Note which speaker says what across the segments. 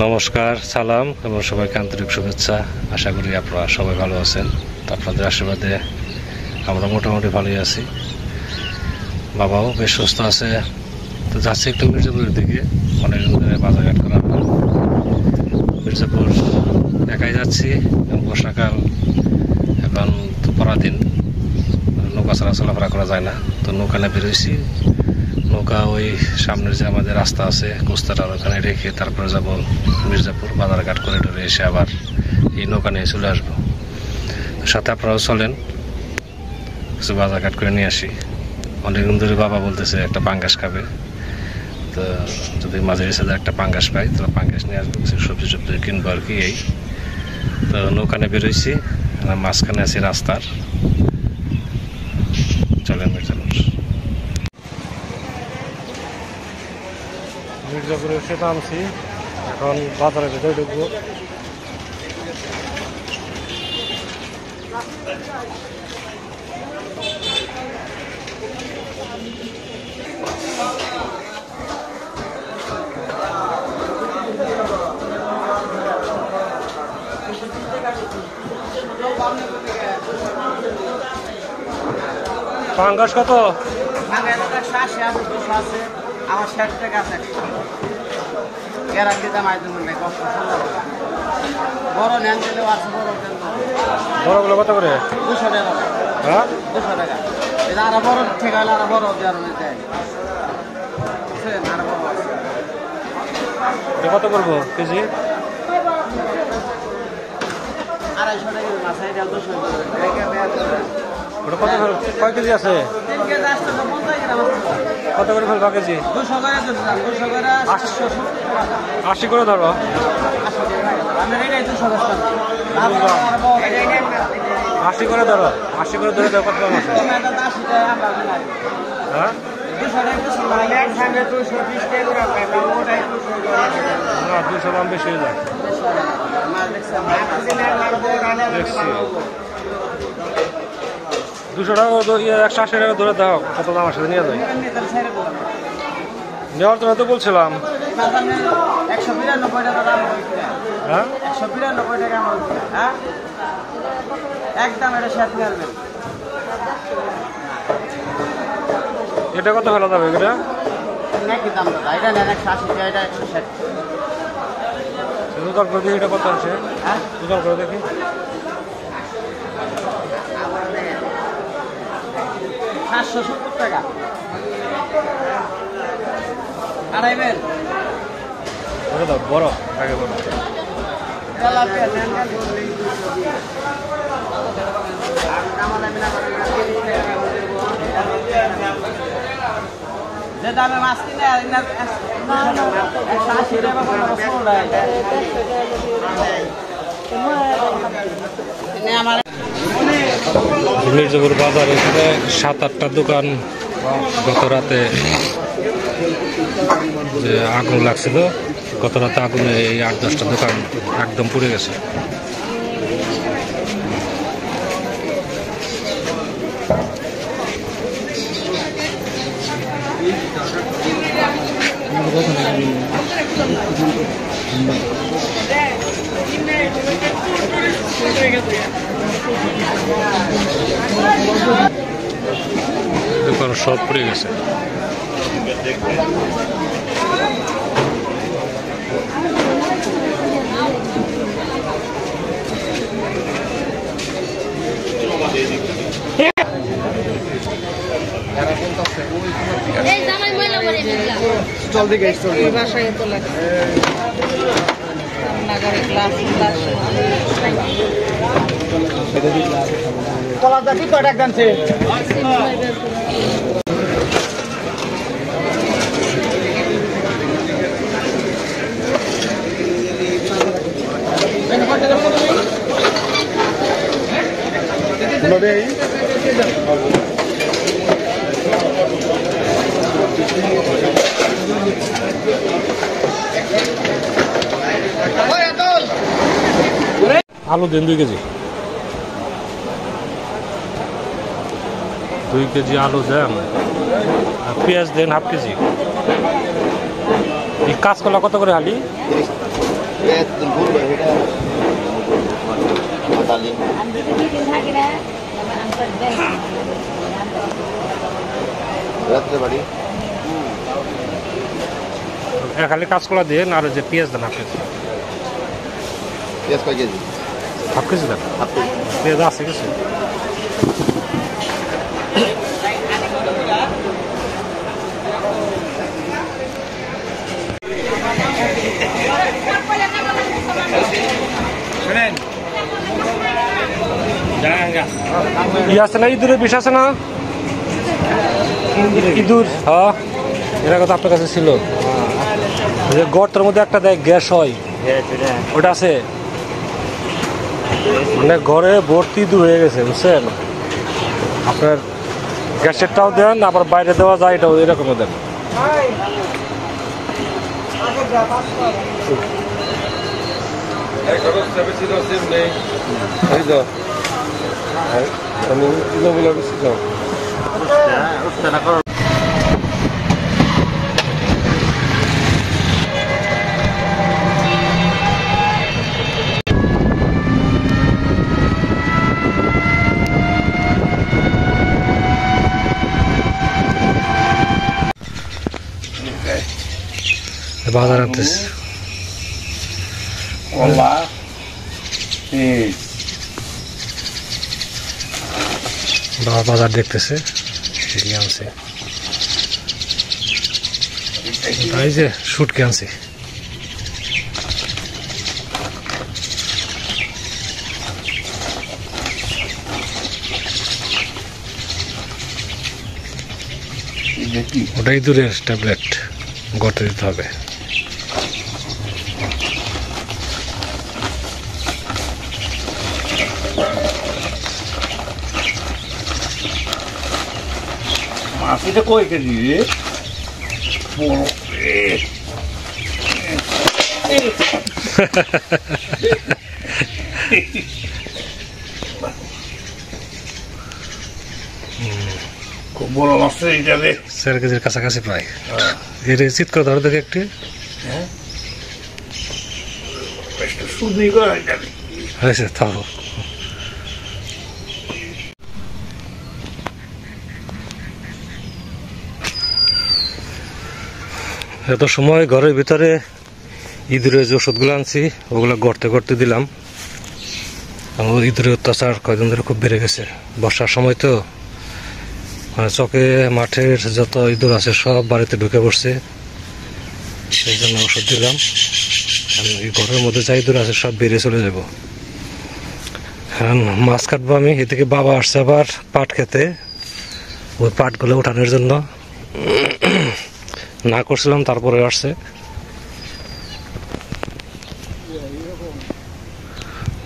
Speaker 1: নমস্কার, সালাম এবং সবাইকে আন্তরিক শুভেচ্ছা। আশা করি আপনারা সবাই ভালো আছেন। তো আপনাদের আশীর্বাদে আমরা মোটামুটি ভালোই আছি। বাবাও বেশ সুস্থ আছে। তো যাচ্ছি একটু মির্জাপুরের দিকে, অনেক বাজারঘাট করা হয়। মির্জাপুর একাই যাচ্ছি, বর্ষাকাল, এখন তো পরাদিন, নৌকা চলাফেরা করা যায় না। তো নৌকা নিয়ে বেরোইছি। নৌকা ওই সামনের যে আমাদের রাস্তা আছে কোস্তাটার ওখানে রেখে তারপরে যাব মির্জাপুর, বাজারঘাট করিডোরে এসে আবার এই নৌকা নিয়ে চলে আসবো। সাথে আপনারাও চলেন, কিছু বাজারঘাট করে নিয়ে আসি। অনেকদিন ধরে বাবা বলতেছে একটা পাঙ্গাস খাবে, তো যদি মাঝারি সাথে একটা পাঙ্গাস পাই তাহলে পাঙ্গাস নিয়ে আসবো, কিছু সবজি টবজি কিনবো আর কি। এই তো নৌকা নিয়ে বেরোইছি, মাঝখানে আছি রাস্তার। চলেন মির্জাপুরে এসে নামছি, এখন বাজারের ভেতরে ঢুকবো। পাঙ্গাস কত?
Speaker 2: আমার 60 টাকা আছে। গ্যারান্টি দাম আইতে মনে কষ্ট বড় নেন দিলেও আছে,
Speaker 1: বড়গুলো কত করে?
Speaker 2: 200 টাকা।
Speaker 1: হ্যাঁ
Speaker 2: 200 টাকা। এটা আরো বড় ঠিক হলে আরো বড় দেওয়ার দেয়। আরো বড় আছে।
Speaker 1: কত করবো কেজি?
Speaker 2: 250 টাকা মাছ, এটা 200
Speaker 1: ওটা কত, কয় কেজি আছে?
Speaker 2: 3 কেজি আসতে 50 গ্রাম।
Speaker 1: কত করে ফেলবা কেজি?
Speaker 2: 200 করে দিলাম, 200 করে
Speaker 1: 80 করে ধরো।
Speaker 2: 80 টাকা। আমি এটাই 200 টাকা।
Speaker 1: 80 করে ধরো, 80 করে ধরে দাও। কত দাম আছে? হ্যাঁ 200 দাম বেশি হয়ে যায়। দেখছি 200 টাকা, 180 টাকা ধরে দাও। কত দাম আসে নিয়ে যাই। নেওয়ার জন্য তো বলছিলাম।
Speaker 2: 192 টাকা দাম।
Speaker 1: হ্যাঁ
Speaker 2: 192 টাকা আমার। হ্যাঁ একদম এটা শেষ করবেন।
Speaker 1: এটা কত ফেলা যাবে? এটা
Speaker 2: নাকি দাম দাদা, এটা নেন 180 টাকা, এটা 160।
Speaker 1: দুধর করে দেখি এটা কত আছে।
Speaker 2: হ্যাঁ
Speaker 1: দুধর করে দেখি।
Speaker 2: 770 টাকা। আড়াইবেন
Speaker 1: ওটা দাও, বড় আগে বড়।
Speaker 2: যে দামে মাছ কিনে 180 টাকা আমার।
Speaker 1: মির্জাপুর বাজার, এখানে 7-8টা দোকান গত রাতে যে আগুন লাগছিল, গত রাতে আগুনে এই 8-10টা দোকান একদম পুড়ে গেছে। দোকান সব পুড়ে গেছে।
Speaker 2: স্টল দিকে স্টল বাসায় তো লাগে নাগরে গ্লাস গ্লাস কলা দাকি কয়টা গানছে।
Speaker 1: আলু দেন 2 কেজি। 2 কেজি আলু দেন, আর পেঁয়াজ দেন হাফ কেজি। এই কাঁচকলা কত করে হালি? খালি কাঁচকলা দিয়ে আর যে পেঁয়াজ দেন হাফ কেজি।
Speaker 3: পেঁয়াজ কয় কেজি?
Speaker 1: হাফ কেজি দেন। পেঁয়াজ আছে কিছু? আছে না ইঁদুরের বিষ আছে না? ইঁদুর, হ্যাঁ এর কথা আপনার কাছে ছিল। যে গর্তের মধ্যে একটা দেয় গ্যাস হয়, ওটা আছে মানে ঘরে ভর্তি ইঁদুর হয়ে গেছে বুঝছেন। আপনার গ্যাসেরটাও দেন, আবার বাইরে দেওয়া যায় এটাও এরকমও দেন। বাজার আনতেছে বাবা, বাজার দেখতেছে আনছে। এই যে শুটকি আনছি। ওটাই দূরের ট্যাবলেট, গর্তে দিতে হবে।
Speaker 3: মাছটা কয় কেজি রে? খুব বড় মাছ এইটা রে,
Speaker 1: 4 কেজির কাছাকাছি প্রায়। এর চিৎ করে ধরে দেখে একটি
Speaker 3: শুধুই করা
Speaker 1: হয়েছে তাও। এত সময় ঘরের ভিতরে ইঁদুরের যে ওষুধগুলো আনছি ওগুলো গড়তে গড়তে দিলাম। ইঁদুরের অত্যাচার কয়দিন ধরে খুব বেড়ে গেছে। বর্ষার সময় তো মানে চকে মাঠের যত ইঁদুর আছে সব বাড়িতে ঢুকে পড়ছে, সেই জন্য ওষুধ দিলাম। এই ঘরের মধ্যে যা ইঁদুর আছে সব বেরিয়ে চলে যাব। এখন মাছ কাটবো আমি। এদিকে বাবা আসছে আবার পাট খেতে, ওই পাটগুলো উঠানোর জন্য না করছিলাম, তারপরে আসছে।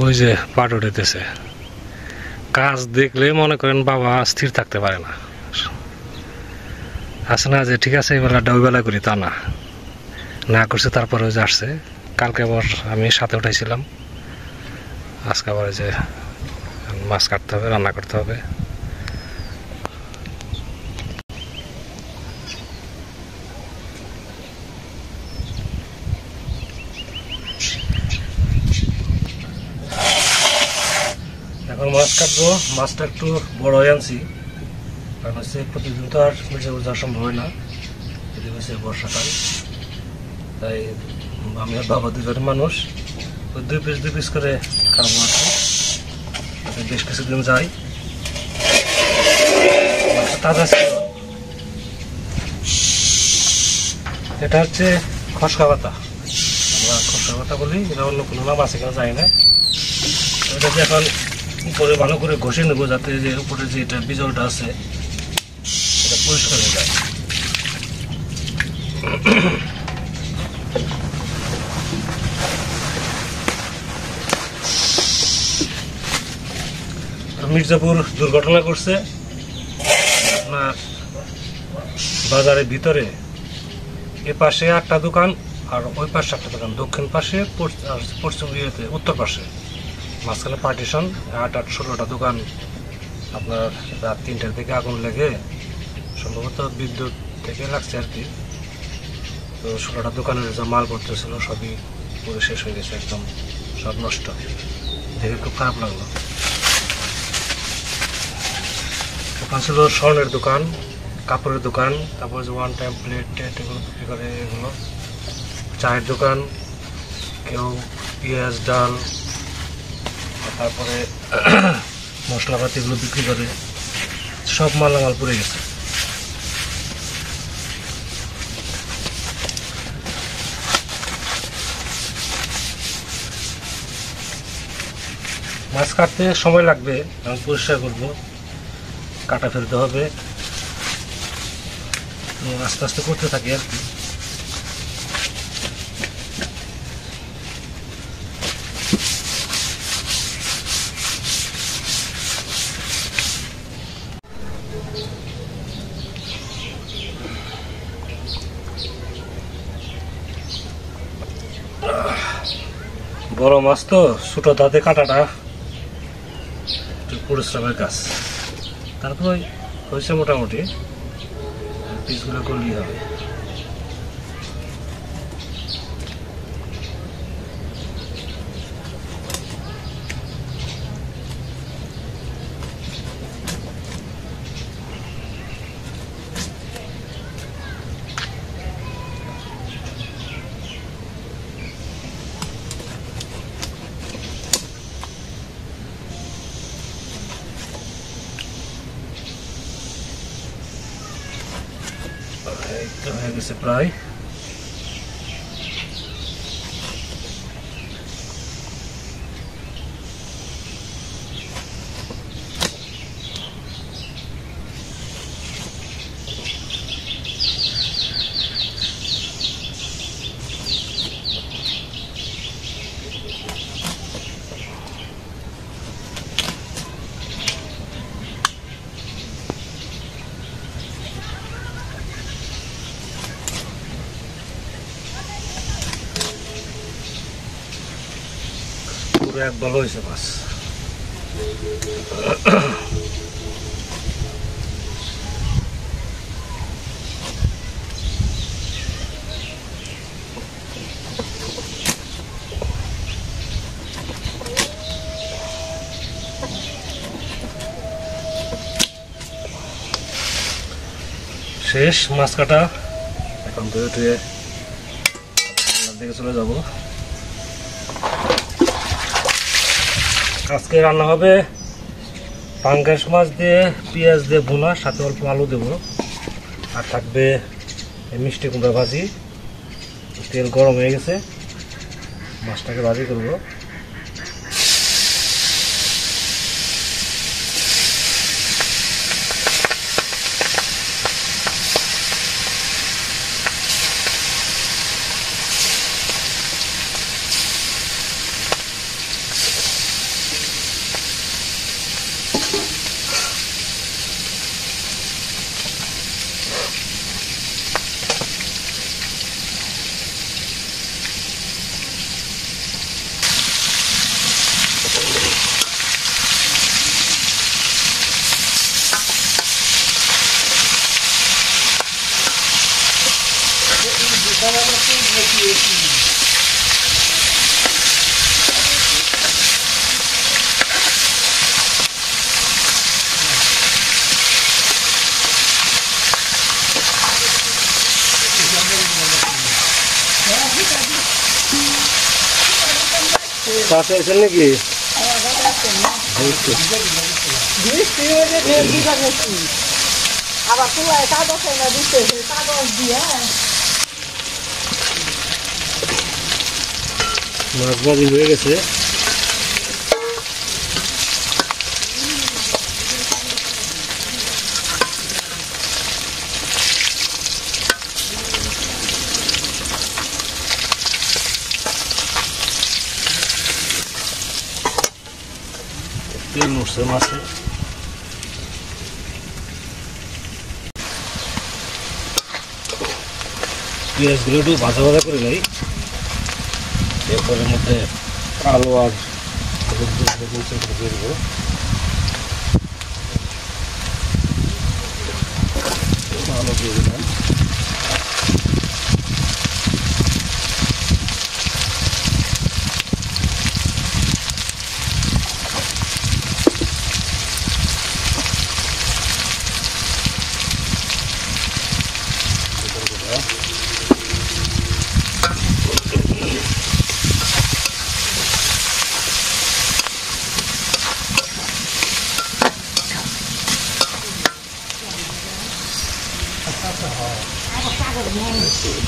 Speaker 1: ওই যে পাট উঠাইতেছে। কাজ দেখলে মনে করেন বাবা স্থির থাকতে পারে না। আছে না যে ঠিক আছে এই বেলাটা ওই বেলা করি, তা না, না করছে তারপরে ওই যে আসছে। কালকে আবার আমি সাথে উঠাইছিলাম, আজকে আবার যে মাছ কাটতে হবে, রান্না করতে হবে। এখন মাছ কাটবো। মাছটা একটু বড় হয়ে আনছি, কারণ হচ্ছে প্রতিদিন তো আর মির্জাপুর যাওয়া সম্ভব হয় না, যদি হচ্ছে বর্ষাকাল। তাই আমি আর বাবা দুজনের মানুষ, ওই 2 পিস করে খাবো আর কি। বেশ কিছুদিন যাই। তাজা ছিল। এটা হচ্ছে খসকা পাতা, আমরা খসকা পাতা বলি। এটা অন্য কোনো নাম আছে কেন জানি না। এটাকে এখন উপরে ভালো করে ঘষে নেবো, যাতে যে উপরে যে এটা বিজলটা আছে এটা পরিষ্কার হয়ে যায়। মির্জাপুর দুর্ঘটনা করছে আপনার বাজারের ভিতরে। এ পাশে একটা দোকান আর ওই পাশে একটা দোকান, দক্ষিণ পাশে পশ্চিম ইয়েতে উত্তর পাশে, মাঝখানে পার্টিশন। 8-16টা দোকান। আপনার রাত 3টার দিকে আগুন লেগে, সম্ভবত বিদ্যুৎ থেকে লাগছে আর কি। তো 16টা দোকানের যে মাল পড়তেছিল সবই পুরো শেষ হয়ে গেছে, একদম সব নষ্ট, দেখে খুব খারাপ লাগলো। ওখানে ছিল স্বর্ণের দোকান, কাপড়ের দোকান, তারপর যে ওয়ান টাইম প্লেট টেট এগুলো বিক্রি করে, এগুলো চায়ের দোকান, কেউ পেঁয়াজ ডাল তারপরে মশলাপাতিগুলো বিক্রি করে, সব মালামাল পড়ে গেছে। মাছ কাটতে সময় লাগবে, আমি পরিষ্কার করবো, কাটা ফেলতে হবে, আস্তে আস্তে করতে থাকি আর কি। বড় মাছ তো ছোট দাঁতে কাটাটা একটু পরিশ্রমের কাজ, তারপরে হয়েছে মোটামুটি, পিসগুলো করলেই হবে। হয়ে গেছে প্রায়, পুরো এক ভালো হয়েছে মাছ। শেষ মাছ কাটা, এখন ধুয়ে ধুয়ে দিকে চলে যাব। আজকে রান্না হবে পাঙ্গাস মাছ দিয়ে পেঁয়াজ দিয়ে ভুনা, সাথে অল্প আলু দেবো, আর থাকবে মিষ্টি কুমড়া ভাজি। তেল গরম হয়ে গেছে, মাছটাকে ভাজি করবো। পাশে আছেন নাকি?
Speaker 4: আবার চুলায় কাগজ না দিতে, কাগজ দিয়ে
Speaker 1: মাছ ভাজি হয়ে গেছে। তেল উঠছে মাছে। পেঁয়াজগুলো একটু ভাজা ভাজা করে নেই, এরপরের মধ্যে আলু আর দিয়ে দেবো। আলু দিয়ে দিলাম,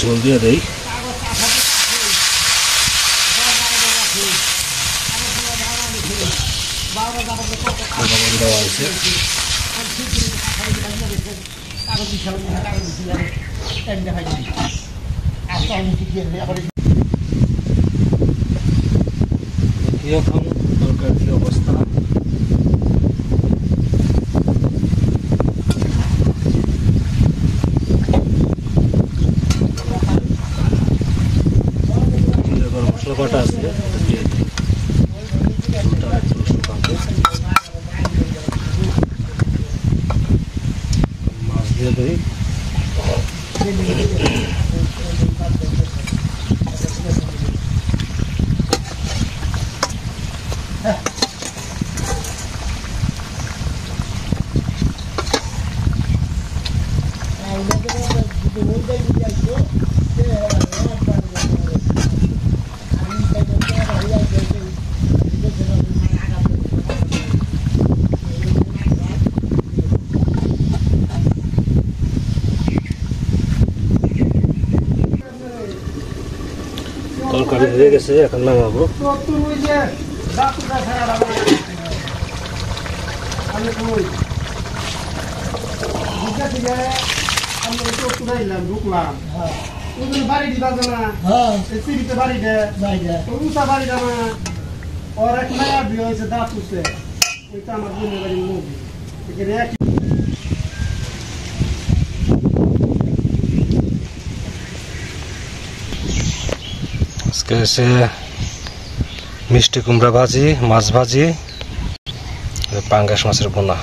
Speaker 1: ঝোল দিয়ে দেই। দেওয়া হয়েছে। কিরকম তরকারির অবস্থা? মশলা কটা আছে দিয়ে দিই। মাছ দিয়ে দিই। তরকারি হয়ে গেছে, এখন নামাবো।
Speaker 2: ঢুকলাম বাড়ি দিবা না সিঁড়িতে বাড়ি উঁচা বাড়ি না ওর এক মায়া বিয়ে হয়েছে দাঁত উঠছে ওইটা আমার বোনের বাড়ির মুভি এখানে এক
Speaker 1: আজকে হচ্ছে মিষ্টি কুমড়া ভাজি, মাছ ভাজি, পাঙ্গাস মাছের বোনা।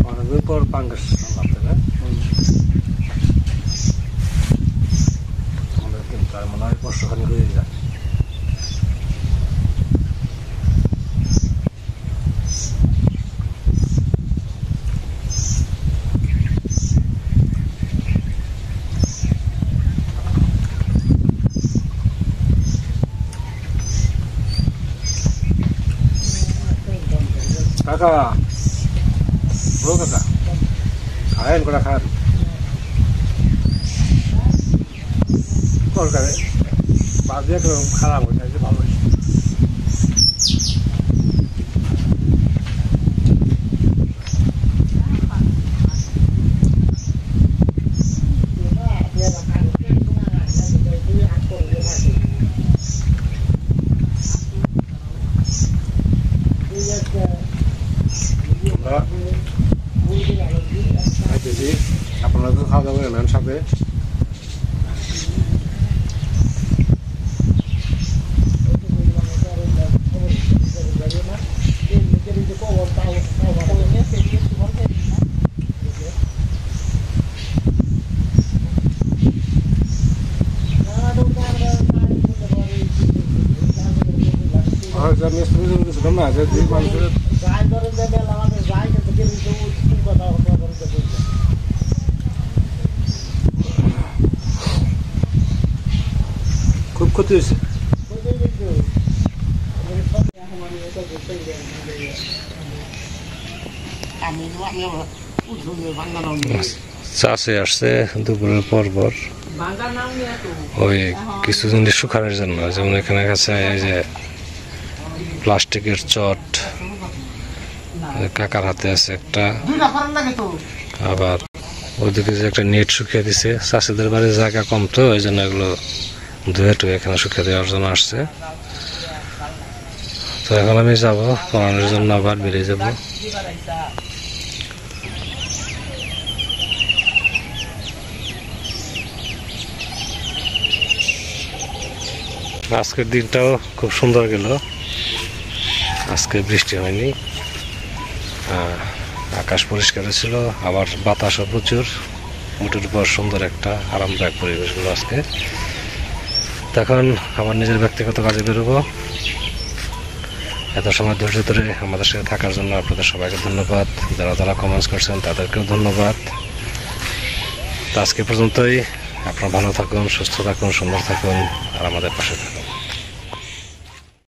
Speaker 1: অনেকদিন পর পাঙ্গাস তার মনে হয় বর্ষখানি হয়ে যায়। কাকা, ও কাকা, খায়েন কটা খান তরকারি বাজে খারাপ হয়ে যায়, ভালো হয়েছে। আপনারা তো খাওয়া দাওয়া করেন সাথে। খুব ক্ষতি হয়েছে। চাষে আসছে দুপুরের পর ওই কিছু জিনিস শুকানোর জন্য, যেমন এখানে কাছে এই যে প্লাস্টিকের চট কাকার হাতে আছে একটা, আবার ওইদিকে যে একটা নেট শুকিয়ে দিছে। চাষিদের বাড়ির জায়গা কম তো ওই জন্য এগুলো ধুয়ে টুয়ে এখানে শুকিয়ে দেওয়ার জন্য আসছে। তো এখন আমি যাবো পড়ানোর জন্য, আবার বেরিয়ে যাবো। আজকের দিনটাও খুব সুন্দর গেল, আজকে বৃষ্টি হয়নি, আকাশ পরিষ্কার ছিল, আবার বাতাসও প্রচুর, উঠের উপর সুন্দর একটা আরামদায়ক পরিবেশ গুলো আজকে। তখন আমার নিজের ব্যক্তিগত কাজে বেরোবো। এত সময় ধৈর্য ধরে আমাদের সাথে থাকার জন্য আপনাদের সবাইকে ধন্যবাদ, যারা যারা কমেন্টস করছেন তাদেরকেও ধন্যবাদ। তো আজকে পর্যন্তই, আপনারা ভালো থাকুন, সুস্থ থাকুন, সুন্দর থাকুন আর আমাদের পাশে থাকুন।